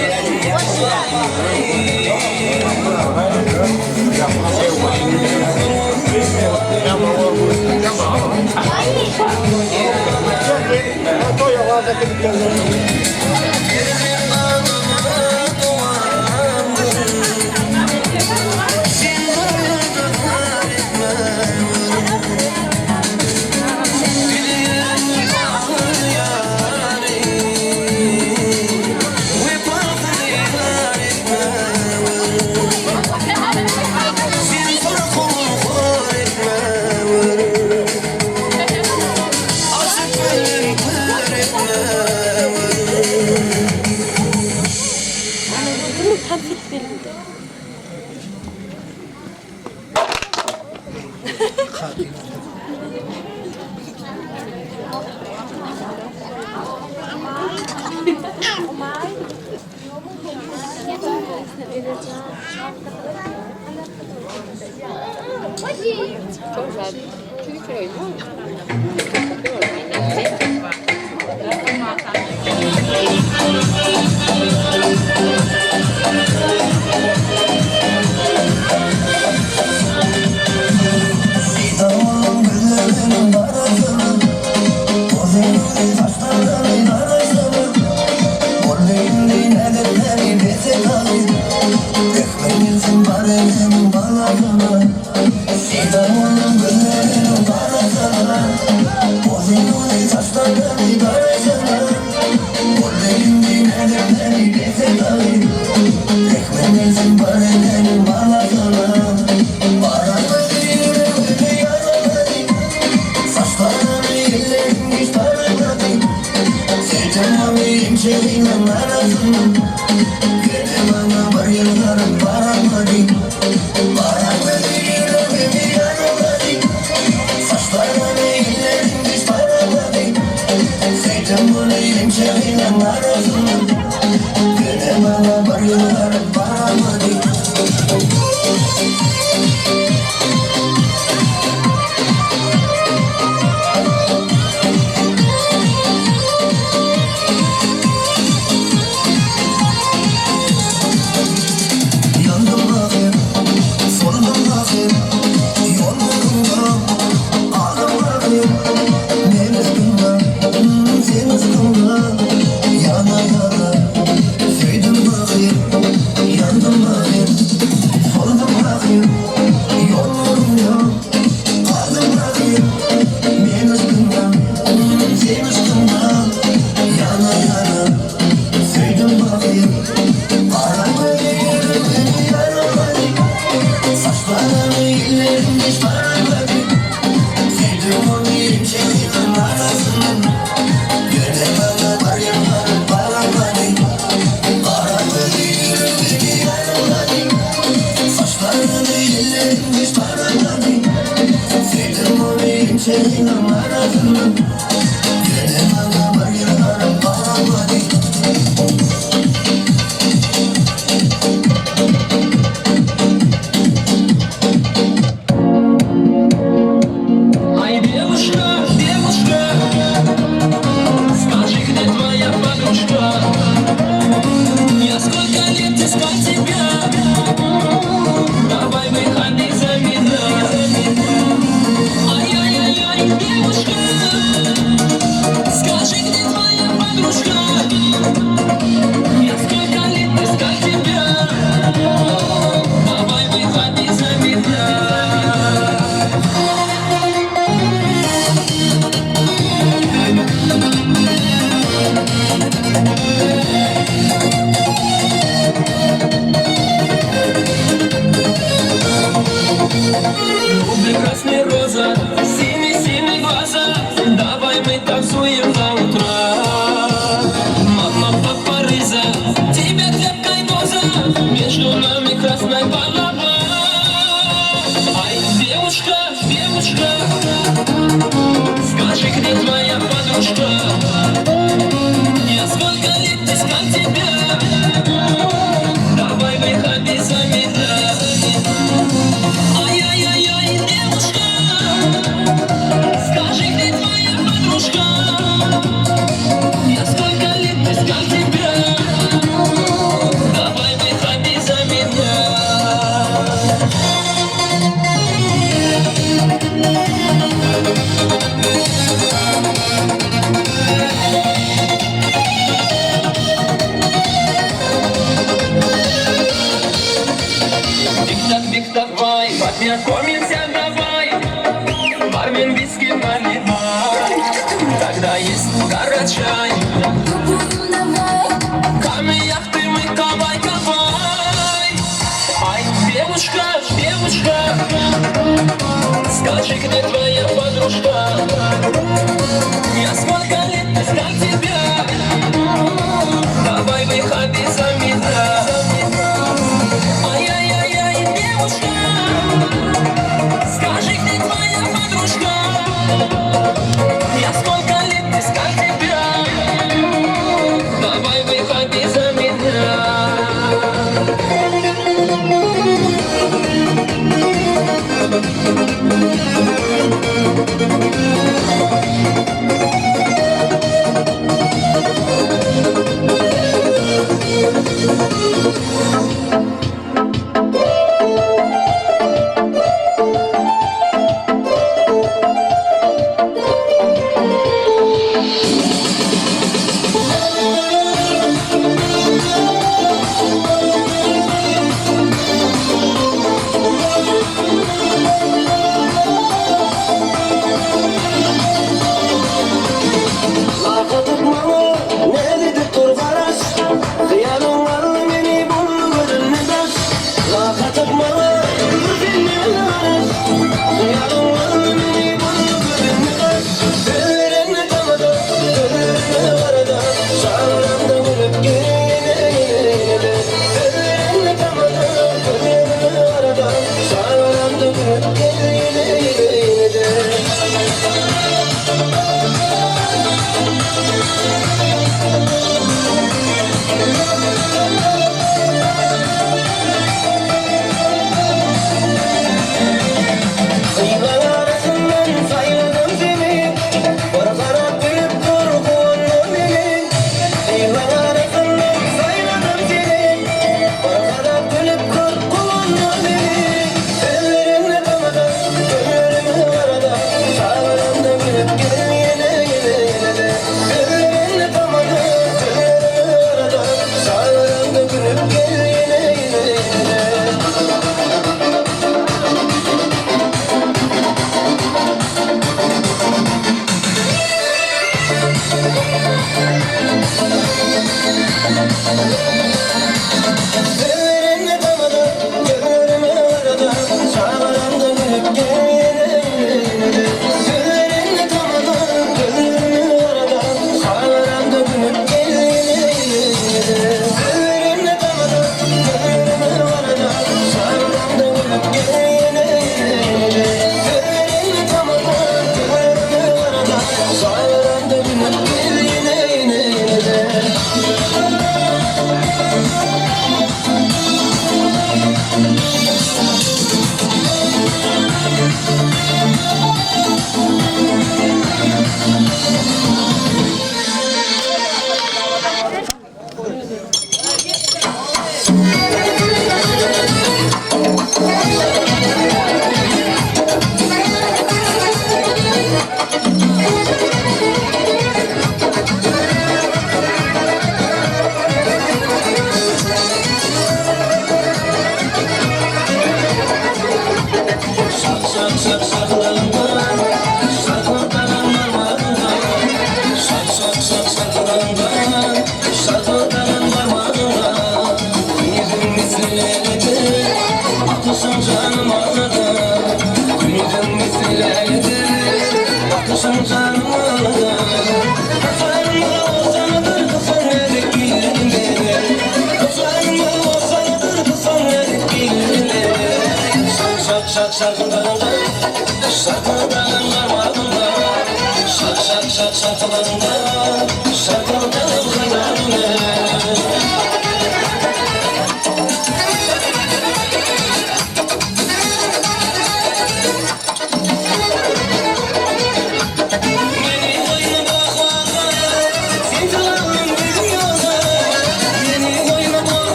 Senin aradın, gene bana bayılar. Прекрасная роза, синие глаза, давай мы танцуем до утра. Мама, папа, рыза, тебе крепкая доза, между нами красная полоса. Ай, девушка, девушка, скажи, где твоя подружка? Я сколько лет искал тебя, давай выходи за меня. Ай-яй-яй-яй, девушка, скажи, где твоя подружка? Я сколько лет искал тебя, давай выходи за меня. Тик-так, давай, познакомимся, давай. Бармен виски наливай, когда есть горячай. Камень яхты мы кавай. Ай, девушка, девушка, скажи, где твоя подружка? Я сколько лет искал тебя, давай выходи за меня. Ай-яй-яй-яй, девушка, скажи, где твоя подружка? Я сколько лет искал тебя, давай выходи за меня.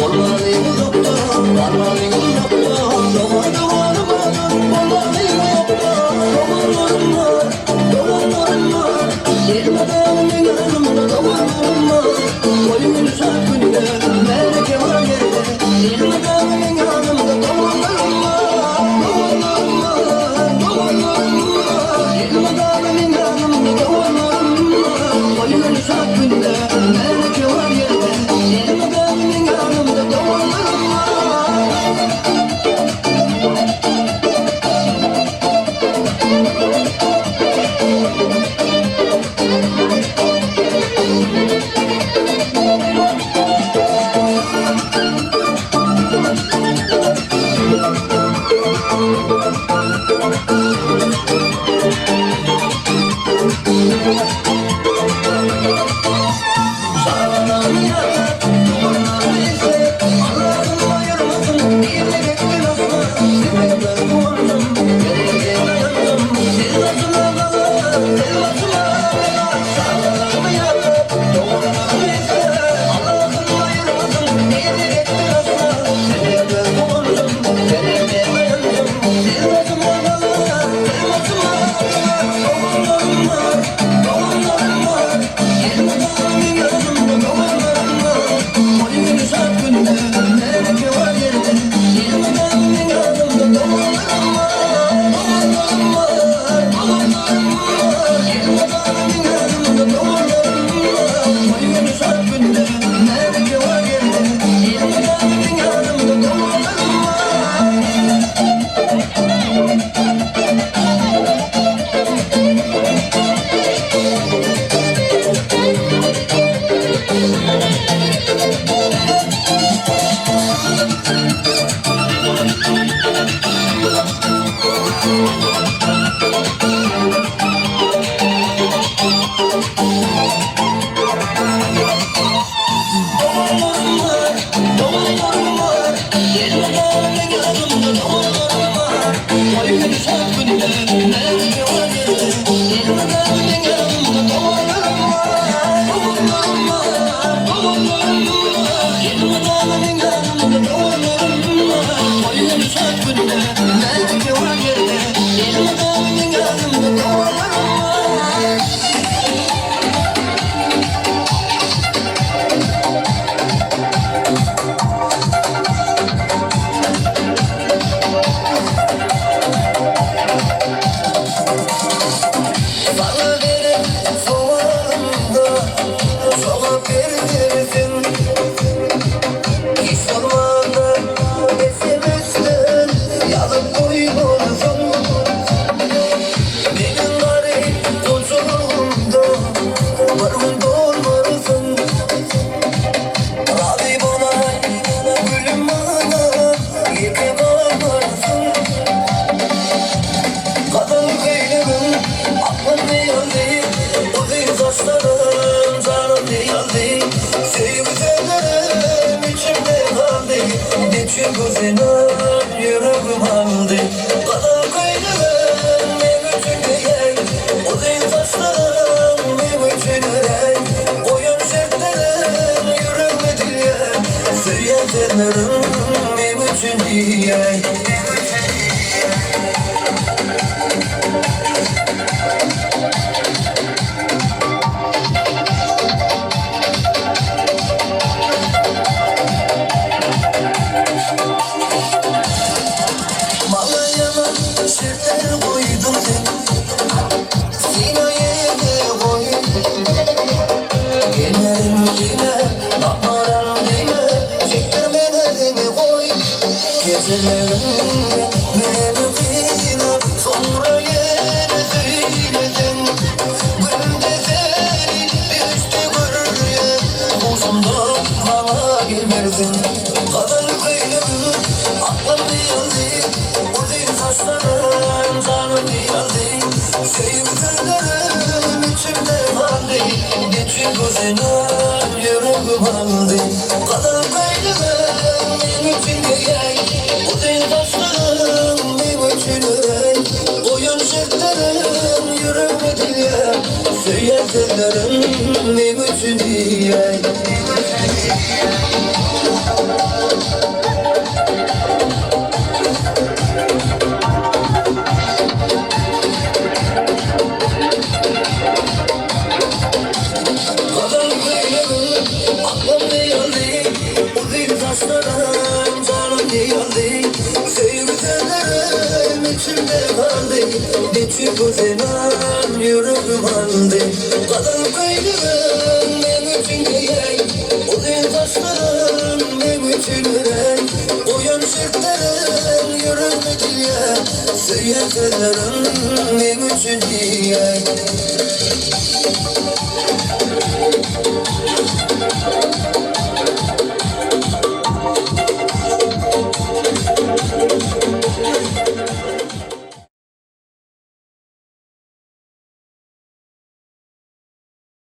Olmadı Söylerim ne için diye